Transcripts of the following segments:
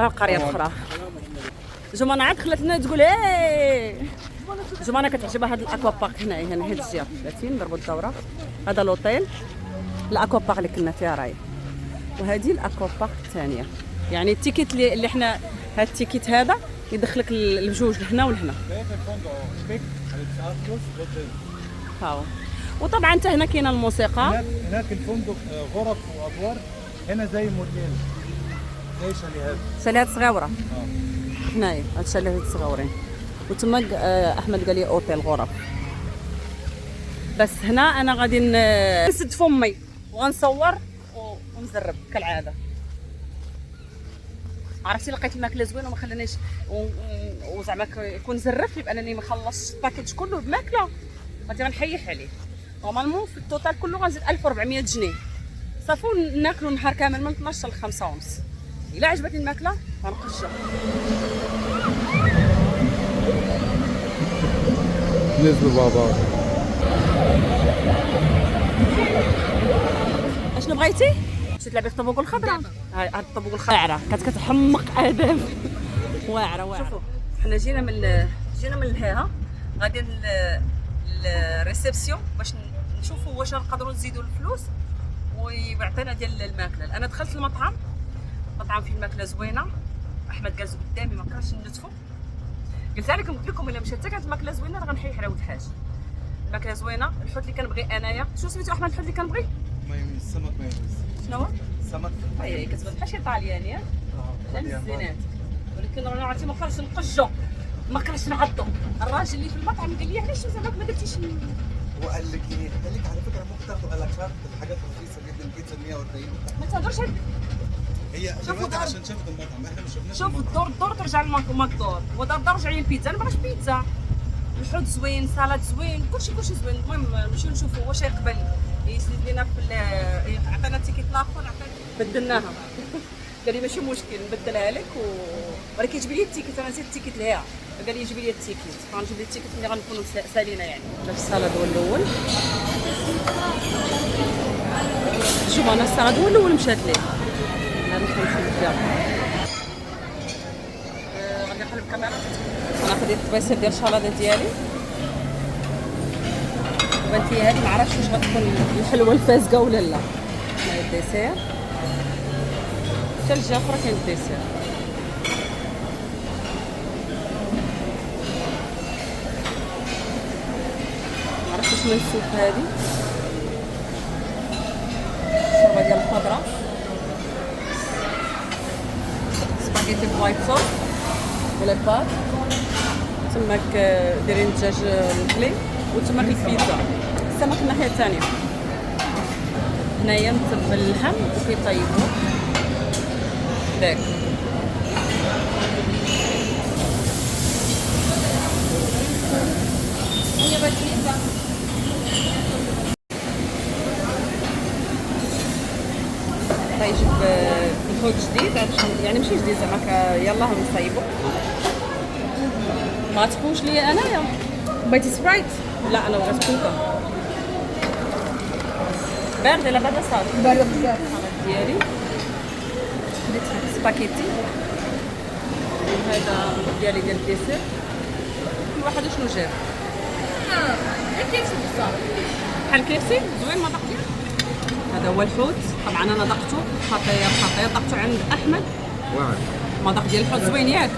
القريه الاخرى. جمانة عاد خلات لنا تقول ايه. جمانة كتعجبها هاد الاكوا بارك هنايا، هنا هاد الجهه 30 نضربوا الدوره. هذا لوطيل الاكوا بارك اللي كنا فيها راهي، وهذه الاكوا بارك الثانيه. يعني التيكيت اللي حنا هاد التيكيت هذا يدخلك البجوج لهنا ولهنا. هاو. وطبعا انت هنا كاينه الموسيقى. هناك الفندق غرف وادوار، هنا زي موتيل، زي شاليهات. شاليهات صغيره. هنايا هاد الشاليهات صغيورين، وتما احمد قال لي اوتيل غرف. بس هنا انا غادي نسد فمي وغنصور ونزرب كالعاده. عرفتي لقيت الماكله زوينه وما خلانيش وزعما يكون زرف، يبقى انني ما خلصتش الباكيج كله بماكله غادي غنحيح عليه. نورمالمون في التوتال كله غنزيد 1400 جنيه صافي، ناكلوا النهار كامل من 12 ل 5 ونص. الا عجبتني الماكله غنقشر. نزلوا مع بعض. اشنو بغيتي؟ مشيت تلعبي في الطبوق الخضراء. هاي الطبوق الخضراء كتحمق ادم. واعره. شوفوا حنا جينا من الهيها، غادي للريسبسيون باش نشوفوا واش نقدروا نزيدوا الفلوس ويعطينا ديال الماكله. انا دخلت المطعم فيه الماكله زوينه. احمد جالس قدامي ما كانش نلتفوا، قلت لكم الا مشات حتى كانت الماكله زوينه راه غنحيح على ولد الحاج. الماكله زوينه. الحوت اللي كنبغي انايا، شنو سميتو احمد الحوت اللي كنبغي؟ مايونيز، سمك مايونيز. شنو هو؟ سمك. هي كتبان بحال شي طاليان ياك؟ الزينات. ولكن رانا عرفتي ما كرهتش نقجو، ما كرهتش نعضو. الراجل اللي في المطعم قال لي علاش زعما ما درتيش هو قال لك ايه؟ قال لك على فكره ممكن تاخدوا الاكارت، الحاجات رخيصه جدا، البيتزا 140. ما تهضرش. هي دلوقتي عشان شافت المطعم، احنا ما شفناش. شوف الدور ترجع للماكدور، ودار رجع لي البيتزا. انا ما بغيتش بيتزا. الحوت زوين، سالاد زوين، كلشي زوين. المهم نمشيو نشوفوا واش يقبل يزيد لينا في عطينا التيكيت الاخر، بدلناها. قال لي ماشي مشكل نبدلها لك ولكن يجيب لي التيكيت. انا نسيت التيكيت ليها، قال لي يجيب لي التيكيت، غنجيب لي التيكيت ملي غنكونوا سالينا. يعني دابا السالاد هو الاول. شوف انا السالاد هو الاول مشات لي. انا ندخل نشوف فيها. غادي نقلب الكاميرا. انا خديت الطبيسير ديال الشلاضه ديالي. وبانت لي هذه ما عرفتش واش غتكون الحلوه الفازقه ولا لا. هاي الديسير حتى الجهه الاخرى كاين الديسير. ما عرفتش شنو السوق هذه. الشوربه ديال الخضره، سباغيتي بوايت صوص ولا بات، تماك دايرين الدجاج مقلي، وتماك البيتزا. السمك الناحيه الثانيه. هنايا متبل اللحم وكيطيبوه داك. هي بالبيتزا يجيب الحوت جديد، يعني ماشي جديد زعما يلاه نصايبو. ما تخوش ليا انايا. بغيتي سبرايت؟ لا انا بغيت كوكا بارده. لا بارده صافي بارده بزاف. ديالي خديت سباكيتي، وهذا ديالي ديال الديسير. كل واحد شنو جاب. كيفسي بزاف بحال كيفسي زوين. ما دقتي؟ هذا هو الحوت. طبعا انا دقته خطير دقته عند احمد. واعر. المذاق ديال الحوت زوين ياك.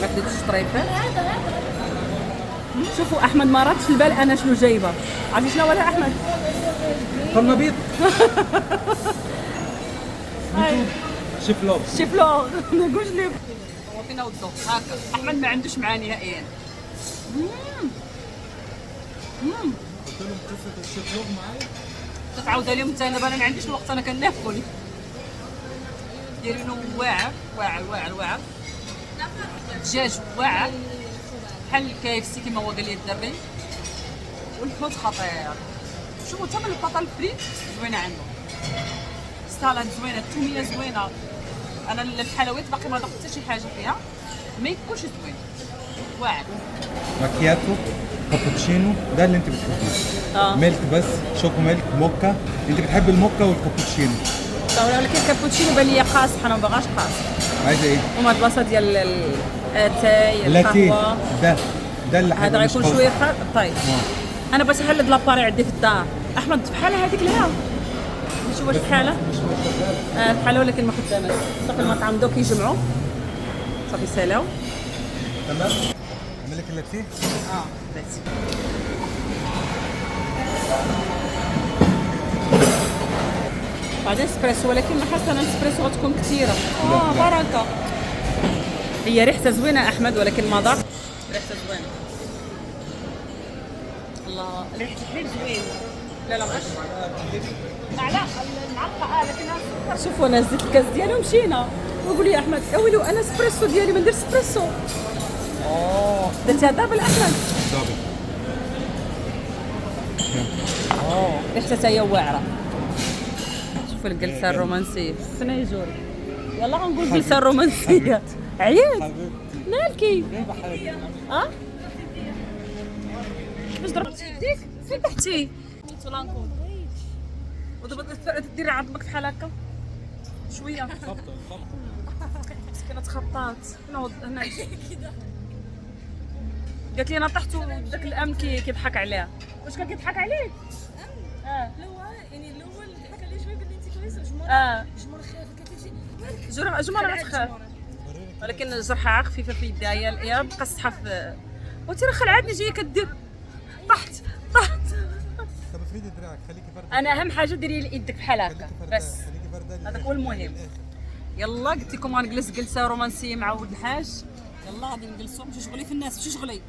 راك درت الشطريفات. شوفوا احمد ما رادش البال انا شنو جايبه. عرفتي شنو ولا احمد؟ طنابيط. شيفلوغ. ما نقولش لك. هو فينا ودو هكا. احمد ما عندوش معاه نهائيا. قلت لهم قصه الشيفلوغ معايا. تتعاود عليهم انت. انا ما عنديش الوقت، انا كناكل. دايرينو واعر. الدجاج واعر بحال KFC كما هو قال لي الدري. والحوت خطير. شوفوا ثمن البطاطا الفريت زوينه عنده. السالاد زوينه، الثوميه زوينه. انا الحلويات باقي ما ذقت حتى شي حاجه فيها، مي كلشي زوين واعر. ماكياتو، كابوتشينو، ده اللي انت بتحبيه. ميلك بس، شوكو ميلك، موكا. انت بتحب الموكا والكابوتشينو. ولكن كابوتشينو بان لي قاصح، انا ما باغاش قاصح. عايزه ايه؟ هما البلاصه ديال التاي لاتيه. القهوه. ده اللي هذا غيكون شويه طيب. انا بغيت نحلد لاباري عندي في الدار. احمد بحال هذيك لها ماشي واش بحالها؟ بحالها ولكن ما خداماش. صافي المطعم دوك يجمعوا صافي سالاو. تمام. اعمل لك اللاتيه. بس بعدين اسبريسو، ولكن حاسه انا الاسبريسو غتكون كثيره. بركه. هي ريحتها زوينه احمد، ولكن المذاق ريحتها زوينه. الله ريحه الحليب زوين. لا غش لا المعلقه لكن شوفوا انا زدت الكاس ديالي ومشينا. ويقول لي احمد اويلو انا اسبريسو ديالي ما ندير اسبريسو. درتها دابل احمد. دابل. ريحتها هي واعره. شوفوا الجلسه الرومانسيه. فين يا جوري؟ يلا غنقول جلسه رومانسيه. عييت مالكي؟ باش ضربتي يديك؟ فين تحتي؟ ودابا ديري عظمك بحال هكا شويه. خبطه مسكينه تخبطات. هنا قالت لي انا طحت وداك الامن كيضحك عليها. واش كان كيضحك عليك؟ لا يعني الاول ضحك عليه شويه قال لي انت كويسه جمره خايفه كتجي جمره ما تخاف، ولكن الجرحى خفيفه في يدها. يا بقى الصحه في وتي راه خلعتني جايه كدير. طحت. طب افردي دراعك خليكي فرده. انا اهم حاجه ديري يدك بحال هكا بس، هذاك هو المهم. يلا قلت لكم غنجلس جلسه رومانسيه مع ولد الحاج. يلا غادي نجلسوا ماشي شغلي في الناس ماشي شغلي.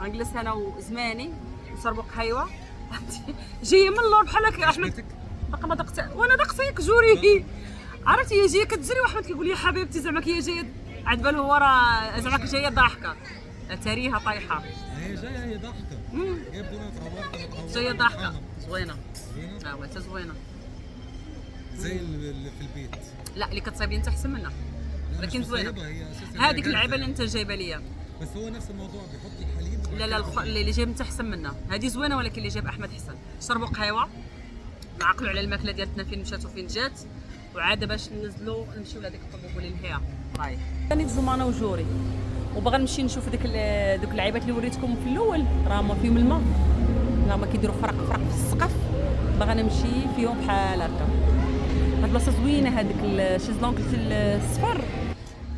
غنجلس انا وزماني ونشربوا قهيوه. جايه من اللور بحال هكا احمد باقا ما دقت وانا دق فيك جوري. عرفتي هي جايه كتجري واحمد كيقول لي حبيبتي زعما هي جايه عاد بالو هو راه زعما جايه ضاحكه تاريها طايحه. هي جايه هي ضحكه. يبدو انها تهورت. جايه ضاحكه زوينه. حتى زوينه زي اللي في البيت. لا اللي كتصايبي انت احسن منها، لكن زوينه. هذيك اللعيبه اللي انت جايبه ليا بس هو نفس الموضوع بيحط الحليب. لا اللي جايب انت احسن منها. هذه زوينه ولكن اللي جايب احمد احسن. شربوا قهوه نعقلوا على الماكله ديالتنا فين مشات وفين جات، وعاد باش ننزلوا نمشيو لهذيك الطبوب اللي نهيها. رايح ثاني تزوم انا وجوري وباغا نمشي نشوف دوك اللعيبات اللي وريتكم في الاول راهم فيهم الماء، راهم كيديروا فرق في السقف. باغا نمشي فيهم بحال هكا. هاد البلاصه زوينه. هذاك الشيزلونغ الصفر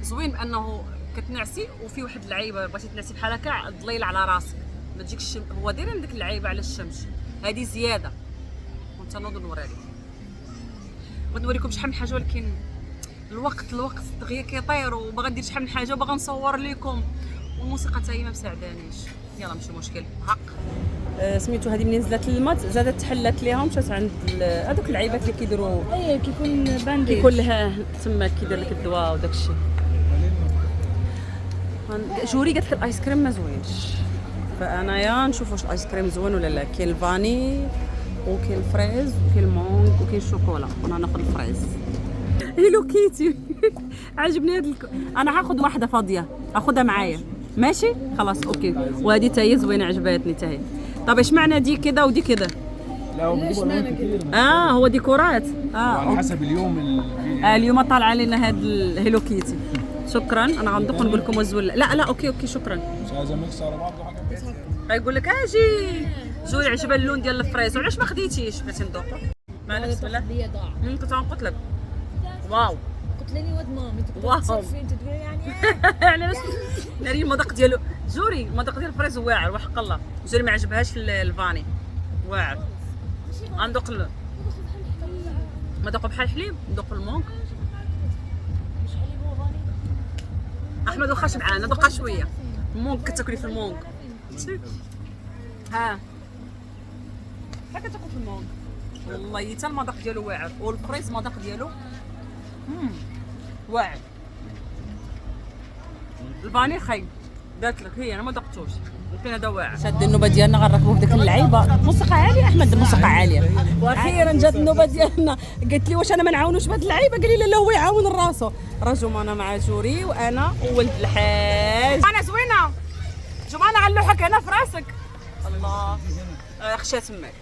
زوين بانه كتنعسي وفي واحد اللعيبه بغيتي تنعسي بحال هكا الظليل على راسك ما تجيكش هو دايرين ديك اللعيبه على الشمس. هذه زياده وانت نوض نوري لك. بغيت نوريكم شحال من حاجه ولكن الوقت دغيا كيطير وباغا ندير شحال من حاجه وباغا نصور لكم والموسيقى حتى هي ما مساعدانيش. يلا ماشي مشكل حق. سميتو هذه منين نزلت للمات زادت تحلات ليها ومشات عند هذوك اللعيبات اللي كيديروا كيكون بانديج كيكون لها تما كيدير لك الدواء وداك الشيء. جوري قالت لك الايس كريم ما زوينش، فانايا نشوف واش الايس كريم زوين ولا لا. كاين الفاني وكاين الفريز وكاين المونغ وكاين الشوكولا. وانا ناخذ الفريز. هيلو كيتي عجبني هذا انا هاخذ واحده فاضيه اخذها معايا ماشي خلاص اوكي. وهذه تا هي زوينه عجبتني تا هي. طب ايش معنى دي كده ودي كده؟ لا وبيجيبوا الوان كتير. هو ديكورات. على حسب اليوم اليوم طالع علينا هذا الهيلو كيتي. شكرا. انا غندوق نقول لكم وزول. لا اوكي شكرا. مش عايزه ميكس على بعض حاجه. غيقول لك اجي جوي عجبها اللون ديال الفريز وعلاش ما خديتيش؟ بغيتي ندوقو معنا بسم الله. لي ضاع كنت غنقول لك واو قلت لي ود مامي واو. تصرفي انت تقولي يعني علاش ناري المذاق ديالو جوري المذاق ديال الفريز واعر وحق الله. جوري ما عجبهاش الفاني واعر. غندوق مذاقو بحال الحليب. ندوق المونغ. مش حليب وفاني احمد واخا شبعان ندوقها شويه. المونغ كتاكلي في المونغ ها كتاكل في المونغ والله حتى المذاق ديالو واعر والفريز المذاق ديالو واعر. الفاني خايب دارت لك هي انا ما ذقتوش ولكن هذا واعر. شاد النوبه ديالنا غنركبوا في ديك اللعيبه. موسيقى عاليه احمد الموسيقى عاليه. واخيرا جات النوبه ديالنا. قالت لي واش انا ما نعاونوش بهاد اللعيبه؟ قال لي لا هو يعاون راسو. راه جمانه مع جوري وانا وولد الحاج. انا زوينه جمانه غنلوحك هنا في راسك. الله خشات تماك.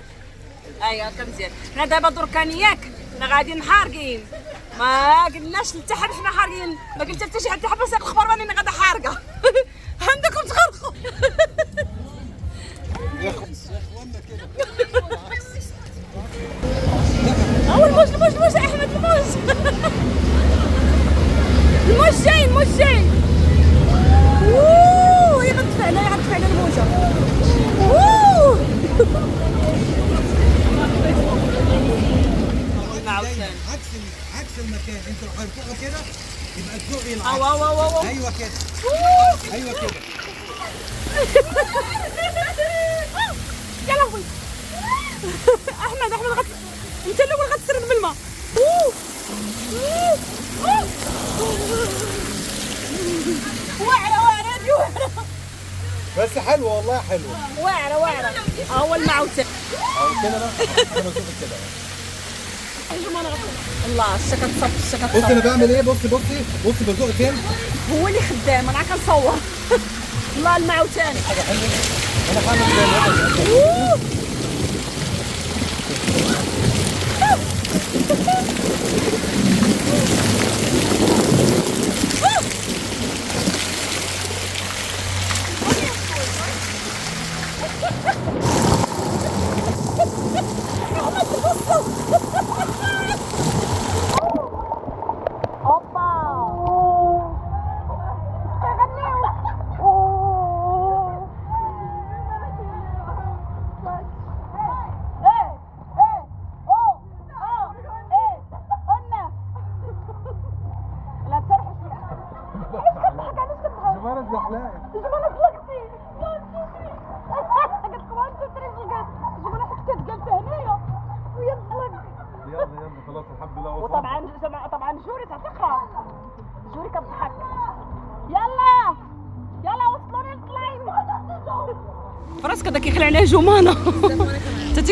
هكا مزيان. حنا دابا دركان ياك حنا غاديين حارقين، ما قلناش لتا حد حنا حارقين، ما قلت حتى شي حد حبس ياخذ الخبر راني غادا حارقه. عندكم تغرقوا. يا اخوانا كده. هو الموج احمد الموج. الموج جاي اوه يغدفع علينا الموجه. اوه عكس المكان، انت لو حطيتوها كده يبقى تزقي العكس. ايوه كده. ايوه كده. يا لهوي. احمد انت الاول غتسرد بالماء. واعره هادي واعره، بس حلوه والله حلوه. واعره هو المعوتة. او كده بقى انا بشوف كده. الله الشكا تصب بص انا بعمل ايه، بص بزق فين. هو اللي خدام انا كنصور. الله المعوتاني حاجه حلوه. انا هعمل زي ما جمانة زحلاقي. جمانة طلقتي. قلت لكم انتو تريجيكات. جمانة حكيت قلت هنايا وهي تطلق. يلا خلاص الحمد لله وصلنا. وطبعا جوري تعتقها. جوري كتضحك. يلا وصلوني للطلايم. فراسك هذا كيخلع عليه جمانة. انت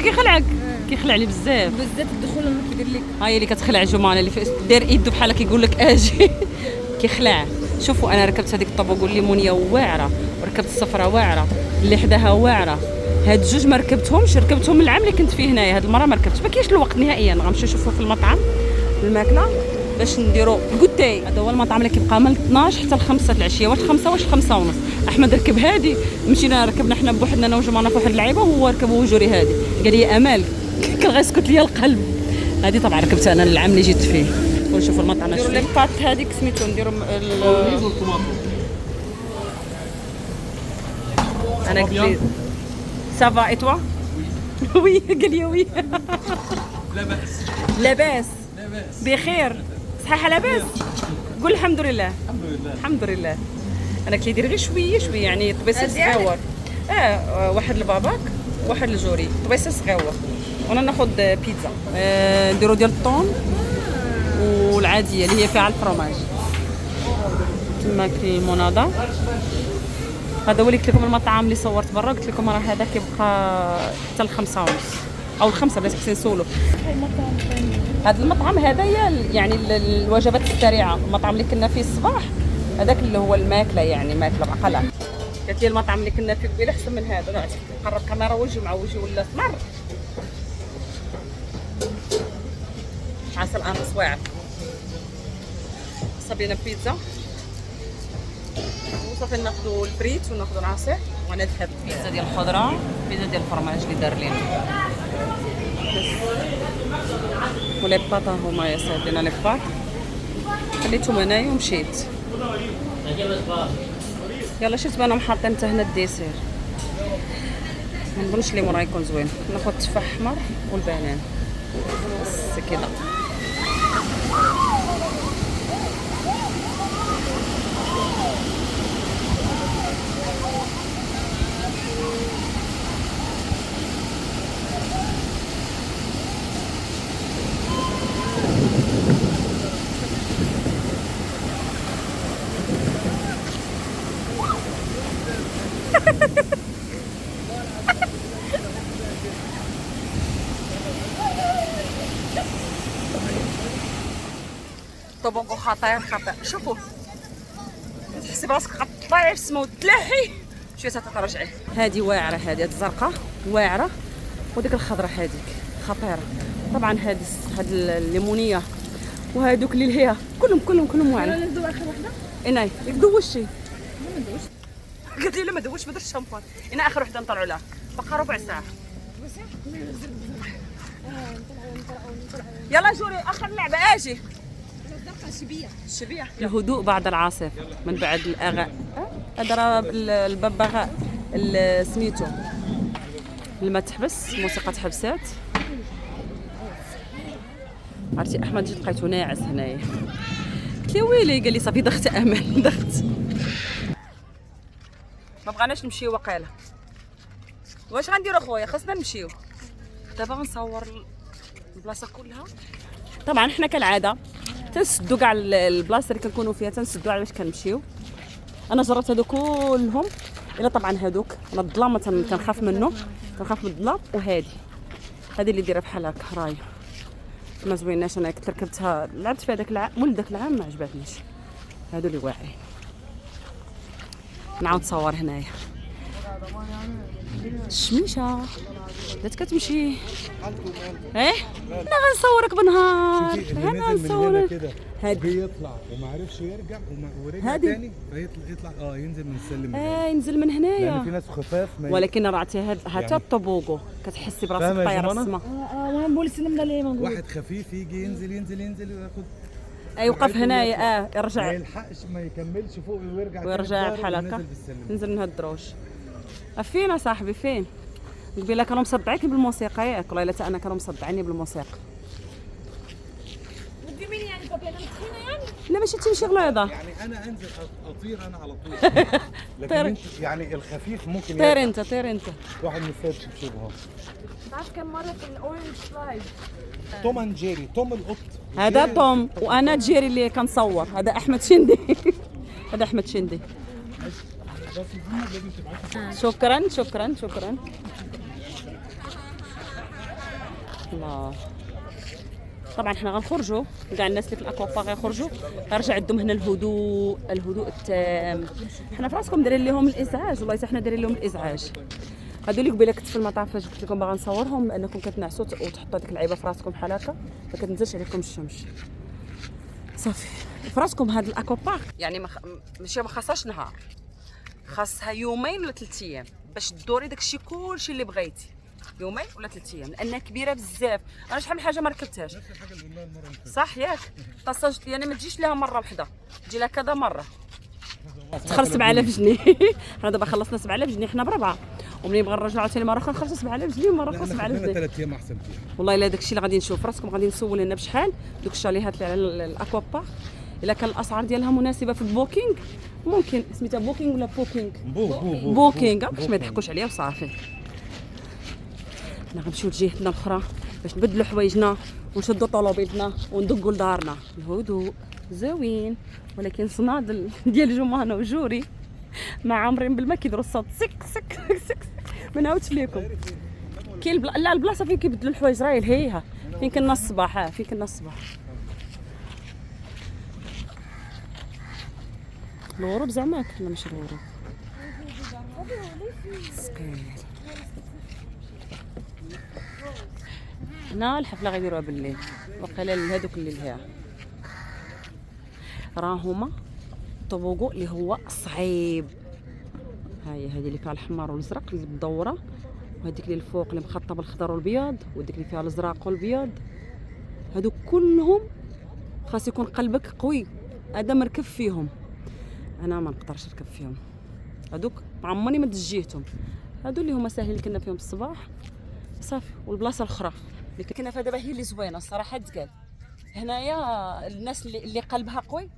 كيخلعني بزاف. بالذات الدخول اللي كيدير لك. هاي اللي كتخلع جمانة اللي داير ايدو بحال كيقول لك اجي. كيخلع. شوفوا انا ركبت هذيك الطابوق الليمونيه واعره، وركبت الصفراء واعره، اللي حداها واعره. هاد الجوج ما ركبتهم العام اللي كنت فيه هنايا. هاد المره ما ركبتش، ما كاينش الوقت نهائيا. غنمشيو نشوفوا في المطعم الماكله باش نديروا الكوتاي. هذا هو المطعم اللي كيبقى من 12 حتى ل 5 العشيه. واش 5 واش 5 ونص. احمد ركب هادي، مشينا ركبنا حنا بوحدنا انا وجماعه في واحد اللعيبه، وهو ركب وجوري هادي. قال لي امال كان غيسكت ليا القلب. هذه طبعا ركبتها انا العام اللي جيت فيه. ونشوفوا المطعم. نديروا لي بات هذيك سميتو، نديروا الطماطم. انا قلت سافا اي توا. وي قال لي وي. لاباس بخير صحيحه لاباس. قول الحمد لله. الحمد لله. انا قلت لي دير غير شويه يعني طبيسه صغيور. واحد لباباك واحد لجوري، طبيسه صغيور. وانا ناخذ بيتزا. نديرو ديال الطون والعاديه اللي هي فيها الفرomاج. تماك المناضه. هذا هو اللي قلت لكم المطعم اللي صورت برا. قلت لكم راه هذا كيبقى حتى ل 5 ونص او 5 بلاش حسين سولو. هذا المطعم هذا يعني الوجبات السريعه. المطعم اللي كنا فيه الصباح هذاك اللي هو الماكله، يعني ماكله بعقلها. قالت لي المطعم اللي كنا فيه قبيله احسن من هذا. قرب كاميرا وجهي مع وجهي ولا سمر. عسل انس واعر. صابينا بيتزا وصافي ناخذوا الفريت وناخذوا العصير ونذهب. بيتزا ديال الخضره، بيتزا ديال الفرماج اللي دار لينا. ولي باطا هما يا سيدنا لي باط. خليتهم انايا ومشيت. يلا شفت بانهم حاطين حتى هنا الديسير. ما نظنش لي راه يكون زوين. ناخذ التفاح احمر والبنان بس كده. طبق خطير. شوفوا تحسي براسك غطلعي في السما وتلاحي شويه تترجعي. هذه واعره، هذه الزرقاء واعره، وديك الخضراء هذيك خطيره. طبعا هاد الليمونيه وهادوك اللي هي كلهم واعرين. انا ندوق اخر وحده. انا دوشتي؟ ما ندوقش. قالت لي لا ما دوش ما درتش الشامبان. انا اخر وحده نطلعوا لها بقى ربع ساعه. يلا جوري اخر لعبه اجي. الشبيه الهدوء بعد العاصفه من بعد الاغاء. هذا الببغاء سميتو لما تحبس موسيقى تحبسات. عرفتي احمد جيت لقيتو ناعس هنايا. قلت له ويلي، قال لي صافي ضغط امان ضغط. ما بغاناش نمشيو وقيله. واش غنديرو اخويا؟ خاصنا نمشيو دابا. غنصور البلاصه كلها. طبعا حنا كالعاده تنسدو كاع البلاصه اللي كنكونوا فيها، تنسدو على باش كنمشيو. انا جربت هادو كلهم الا طبعا هادوك انا الظلام كنخاف منه، كنخاف من الظلام. وهادي اللي دايره بحال هكا رايه ما زويناش. انا كنت ركبتها لعبت فيها داك العام ولد داك العام ما عجبتنيش. هادو اللي واعرين. نعاود نصور هنايا الشميشه بدات كتمشي. ايه انا غنصورك بنهار. انا غنصورك. هادي يطلع وما عرفش يرجع ورجع تاني يطلع ينزل من السلم. ينزل من هنايا يعني في ناس خفاف ولكن راه حتى الطبوغو كتحسي براسك طايره السما. مول السلم ده ليه موجود. واحد خفيف يجي ينزل وياخد. يوقف هنايا يرجع ما يلحقش ما يكملش فوق ويرجع بحال هكا. ننزل من هاد الدروج. فين صاحبي فين؟ قبيله كانوا مصدعيني بالموسيقى ياك. والله الا انا كانوا مصدعيني بالموسيقى. مين يعني بابي انا متخينه يعني؟ لا ماشي تمشي غليظه. يعني انا انزل اطير انا على طول. لكن انت يعني الخفيف ممكن طير انت واحد من السيد شبهه. تعرف كم مره في الاورنج سلايد. توم اند جيري، توم القط. هذا توم وانا جيري اللي كنصور. هذا احمد شندي. هذا احمد شندي. شكرا. الله. طبعا احنا غنخرجوا كاع الناس اللي في الاكوا غيخرجوا غيرجع عندهم هنا الهدوء التام. حنا في راسكم دايرين لهم الازعاج. والله حتى حنا دايرين لهم الازعاج. هادو اللي قبيله كنت في المطاف فاش قلت لكم باغا نصورهم لانكم كتنعسوا وتحطوا ديك اللعيبه في راسكم بحال هكا ما كتنزلش عليكم الشمس. صافي في راسكم هاد الاكوا بارك يعني ماشي ما خاصهاش نهار، خاصها يومين ولا 3 ايام باش تدوري داكشي كلشي اللي بغيتي. يومين ولا 3 ايام لانها كبيره بزاف. انا شحال من حاجه ما ركبتهاش صح ياك. خاصها يعني ما تجيش لها مره واحده، تجي لها كذا مره. تخلص 7000 جنيه. حنا دابا خلصنا 7000 جنيه حنا بربعه، ومنين بغا نرجعوا ثاني مره اخرى نخلصوا 7000 جنيه مره اخرى 7000 جنيه. 3 ايام احسن فيها. والله الا داكشي اللي غادي نشوف راسكم غادي نسول لنا بشحال دوك الشاليهات اللي على الاكوا بارك. الا كان الاسعار ديالها مناسبه في البوكينغ ممكن سميتها بوكينغ ولا بوكينغ بوكينغ باش ما يضحكوش عليا وصافي. حنا غنمشيو لجهتنا الاخرى باش نبدلوا حوايجنا ونشدوا طوموبيلتنا وندقوا لدارنا. الهدوء زوين ولكن صنادل ديال جمانه وجوري ما عامرين بالما كيديروا الصوت سك ما نعاودش لكم. كاين لا البلاصه فين كيبدلوا الحوايج راهي لهيها فين كنا الصباح. فين كنا الصباح الغروب زعما ولا ماشي الغروب. هنا الحفله غيديروها بالليل وقيلا لهادوك الليل ها راه هما طوبوغو اللي هو صعيب. هذه اللي فيها الحمار والازرق اللي مدوره، وهذيك اللي الفوق اللي مخططه بالخضر والبياض، وديك اللي فيها الازرق والبياض. هادو كلهم خاص يكون قلبك قوي. هذا مركب فيهم انا ما نقدرش نركب فيهم. هادوك ما عمرني ما تجيتهم. هادو اللي هما ساهلين كنا فيهم الصباح صافي. والبلاصه الاخرى اللي كنا فيها دابا هي اللي زوينه الصراحه. تقال هنايا الناس اللي قلبها قوي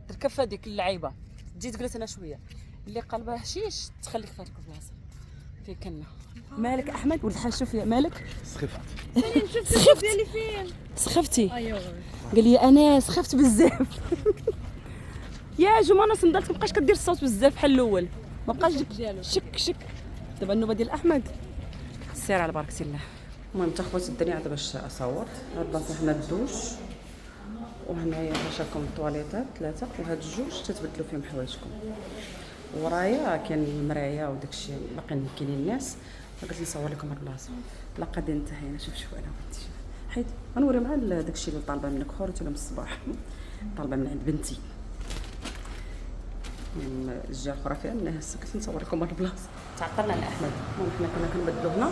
تركب في هذيك اللعيبه تجي تجلس هنا شويه. اللي قلبها هشيش تخليك في هذيك البلاصه فين كنا. مالك احمد ولد الحاج شوف مالك؟ سخفت. سخفت ديالي فين؟ سخفتي؟ ايوا قال لي انا سخفت بزاف. يا جمانه صندلت مابقاش كدير الصوت بزاف بحال الاول، مابقاش ديك شك. دابا النوبه ديال احمد سير على بركه الله. المهم تا خواتي الدنيا عاد باش اصور. هاد البلاصه هنا الدوش وهنايا شاكم الطواليطات 3 وهاد الجوج تتبدلوا فيهم حوايجكم. ورايا كاين المرايه وداكشي باقيين كاينين الناس. قلت نصور لكم البلاصه. لا قد انتهينا. شوف انا وانت حيت غنوري مع داكشي اللي طالبه منك خرجت من الصباح، طالبه من عند بنتي من الجهه الاخرى فيها الناس. كنت نصور لكم البلاصه. تعطلنا على احمد. المهم حنا كنا كنبدلو هنا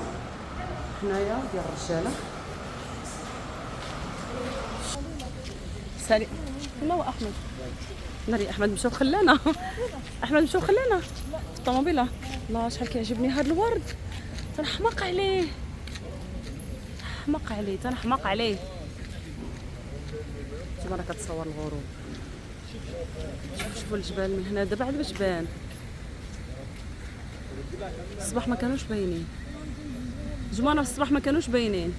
حنايا ديال الرجاله. سالي لا هو احمد ناري احمد مشى وخلانا. احمد مشى وخلانا في الطوموبيله. الله شحال كيعجبني هذا الورد، تنحماق عليه، حماق عليه، تنحماق عليه. شوفوا راه كتصور الغروب. شوفوا الجبال من هنا دابا عاد باش بان. الصباح ما كانوش باينين جمانة، في الصباح ما كانوش باينين.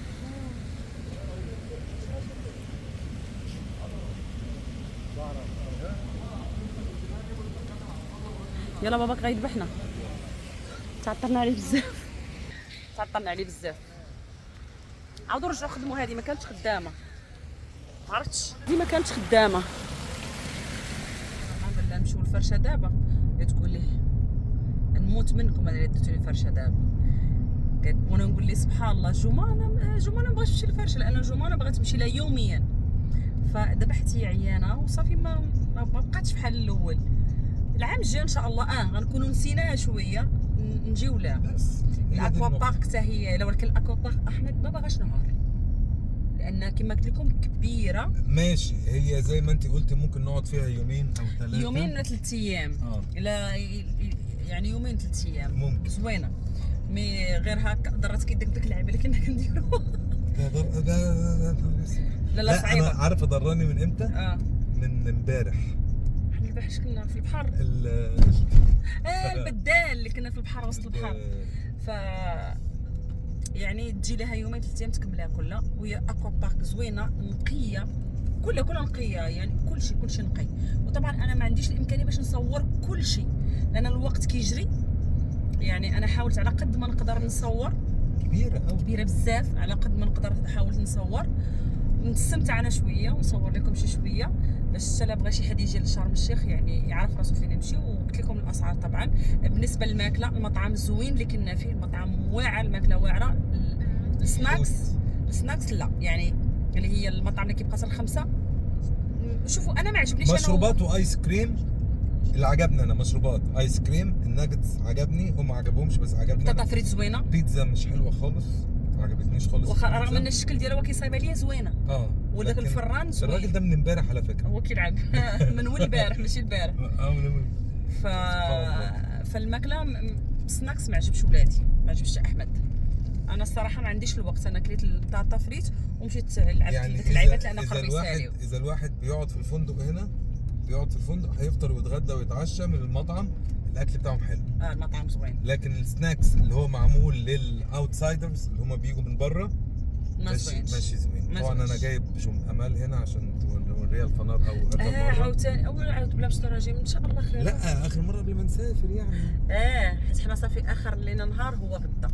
يلا باباك غيذبحنا. تعطلنا عليه بزاف، تعطلنا عليه بزاف. عاودوا رجعوا خدموا. هذه ما كانتش خدامه، ما عرفتش دي ما كانتش خدامه. قلنا نمشيو للفرشه دابا، تقول لي نموت منكم انا اللي درتو لي الفرشه دابا. وانا نقول لي سبحان الله جمانه ما بغاتش تمشي للفرشه، لان جمانه بغات تمشي لها يوميا. فدابا حتى هي عيانه وصافي ما بقاتش بحال الاول. العام الجاي ان شاء الله غنكونوا نسيناها شويه نجيو لها. الاكوا بارك حتى هي، لا ولكن الاكوا بارك احمد ما باغاش نهار، لان كما قلت لكم كبيره. ماشي، هي زي ما انت قلتي ممكن نقعد فيها يومين او 3 يومين ولا 3 ايام. لا يعني يومين 3 ايام ممكن زوينه. مي غير هكا ضرات كي داك اللعبه اللي كنا كنديرو. لا صعيبه. انا عارفه ضراني من امتى؟ من امبارح. البحر كنا في البحر. البدال اللي كنا في البحر وسط البحر. ف يعني تجي لها يومين 3 ايام تكملها كلها. وهي اكوا بارك زوينه نقيه، كلها نقيه، يعني كل شيء نقي. وطبعا انا ما عنديش الامكانيه باش نصور كل شيء لان الوقت كيجري. يعني انا حاولت على قد ما نقدر نصور. كبيره بزاف، على قد ما نقدر حاولت نصور نستمتع انا شويه ونصور لكم شي شويه باش حتى لا بغى شي حد يجي لشرم الشيخ يعني يعرف راسو فين يمشي. وقلت لكم الاسعار طبعا. بالنسبه للماكله المطعم زوين اللي كنا فيه، المطعم واعر، الماكله واعره. السناكس لا، يعني اللي هي المطعم اللي كيبقى حتى ل5. شوفوا انا ما عجبنيش مشروبات وايس كريم اللي عجبني انا. مشروبات ايس كريم، الناجتس عجبني، هم ما عجبهمش بس عجبني. بطاطا فريت زوينه. بيتزا مش حلوه خالص، ما عجبتنيش خالص. رغم ان الشكل ديالها كيصايب عليا زوينه. وداك الفران زوين. الراجل ده من امبارح على فكره، هو كيلعب من ول البارح ماشي البارح. فالماكله سناكس ما عجبش ولادي، ما عجبش احمد. انا الصراحه ما عنديش الوقت، انا كليت البطاطا فريت ومشيت لعبت يعني ديك اللعيبات لان قربوا يساليو. اذا الواحد بيقعد في الفندق هنا، بيقعد في الفندق هيفطر ويتغدى ويتعشى من المطعم، الاكل بتاعهم حلو. المطعم زوين. لكن السناكس اللي هو معمول للاوتسايدرز اللي هم بيجوا من بره ماشي زوين. طبعا انا جايب امال هنا عشان نوريها الفنار او اخر مره. عاوتاني عاود بلا باش تراجم ان شاء الله خير. لا اخر مره قبل ما نسافر يعني. حيت حنا صافي اخر لينا نهار هو غدا،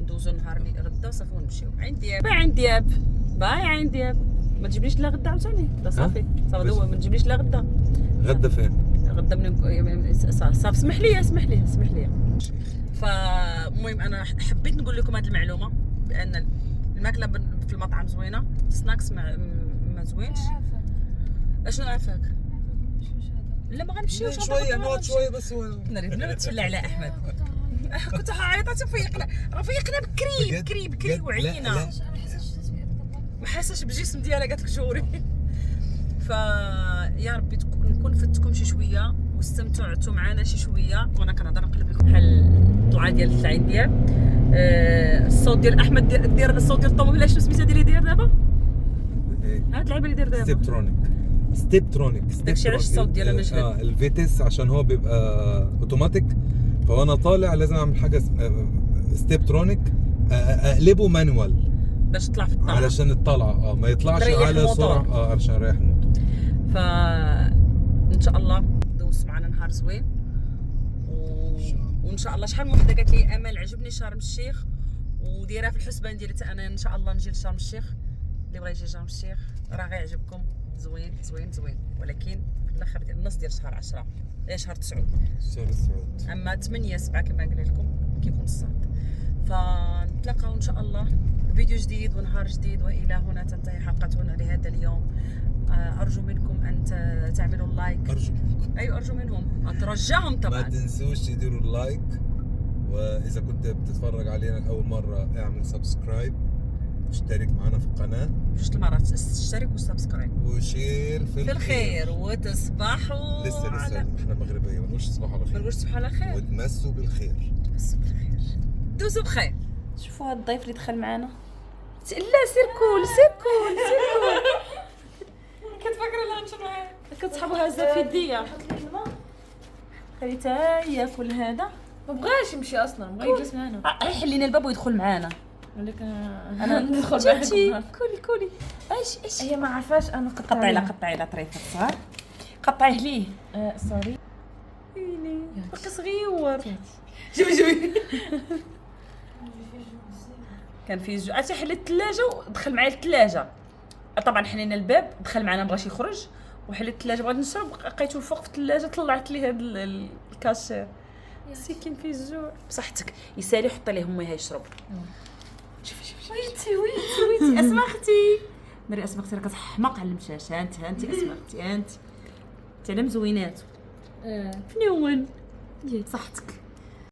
ندوزو نهار اللي غدا وصافي ونمشيو عند دياب. باي عند دياب. ما تجيبليش لا غدا عاوتاني. صافي هو ما تجيبليش لا غدا. غدا فين؟ غدا من صافي. اسمح لي. فالمهم انا حبيت نقول لكم هذه المعلومه بان الماكله في المطعم زوينه، السناكس ما زوينش. اشنو عافاك؟ لا ما غنمشيوش شويه، نقعد شويه بس. بلا تفلع على احمد. كنت عيطات وفيقنا، راه فيقنا بكري وعلينا. ما حاساش بالجسم ديالها قالت لك جوري. فيا ربي نكون فدتكم شي شويه واستمتعتوا معنا شي شويه. وانا كنهضر نقلب لكم بحال الطلعه ديال العين ديال الصوت ديال احمد دير الصوت ديال الطوموبيل. شنو سميتها ديال يدير دابا؟ هاد اللعيبه اللي يدير دابا ستيبترونيك. داكشي علاش الصوت ديالها مجهد. الفيتس عشان هو بيبقى اوتوماتيك، فانا طالع لازم اعمل حاجه ستيبترونيك، اقلبه مانوال باش تطلع في الطلعه علشان الطلعه ما يطلعش على سرعه علشان اريح الموتور. فان شاء الله دوز معنا نهار زوين وان شاء الله. شحال من وحده قالت لي امل عجبني شرم الشيخ وديرها في الحسبان ديالي حتى انا ان شاء الله نجي لشرم الشيخ. اللي بغى يجي شرم الشيخ راه غيعجبكم. زوين. ولكن في الاخر ديال النص ديال شهر 10 شهر 9 شهر 9 اما 8 7 كما قلنا لكم كيكون الصاد. فنتلاقاو ان شاء الله فيديو جديد ونهار جديد. والى هنا تنتهي حلقتنا لهذا اليوم. ارجو منكم ان تعملوا اللايك. ارجو منهم، اترجاهم طبعا. ما تنسوش تديروا اللايك، واذا كنت بتتفرج علينا لاول مره اعمل سبسكرايب، اشترك معنا في القناه جوج المرات، اشترك وسبسكرايب وشير في الخير وتصبحوا لسه احنا مغربيه ما نقولش تصبحوا على ما خير، نقولش تصبحوا على خير وتمسوا بالخير. دوزوا بخير. شوفوا هذا الضيف اللي دخل معنا. لا سير كول كتفكر لا نمشي معاه كتصحابوا هازه في يديا. خليتها ياكل هذا، ما بغاش يمشي اصلا، بغا يجلس معنا. حلينا الباب ويدخل معانا. ولكن انا ندخل معاكم. كولي ايش هي ما عرفاش انا قطعي لا طريفه صغار، قطعيه ليه. سوري باقي صغيور. جوي كان فيه زوج. عرفتي حل الثلاجه ودخل معايا الثلاجه. طبعا حلينا الباب دخل معنا مبغاش يخرج، وحل الثلاجه بغيت نشرب لقيته فوق في الثلاجه، طلعت لي هذا الكاشير مسكين فيه الجوع. بصحتك يسالي حطي ليه امي يشرب. شوفي ويتي اسمع اختي مري، اسمع اختي راه كتحماق على المشاشه. انت اسمع اختي انت على مزوينات فنيون صحتك.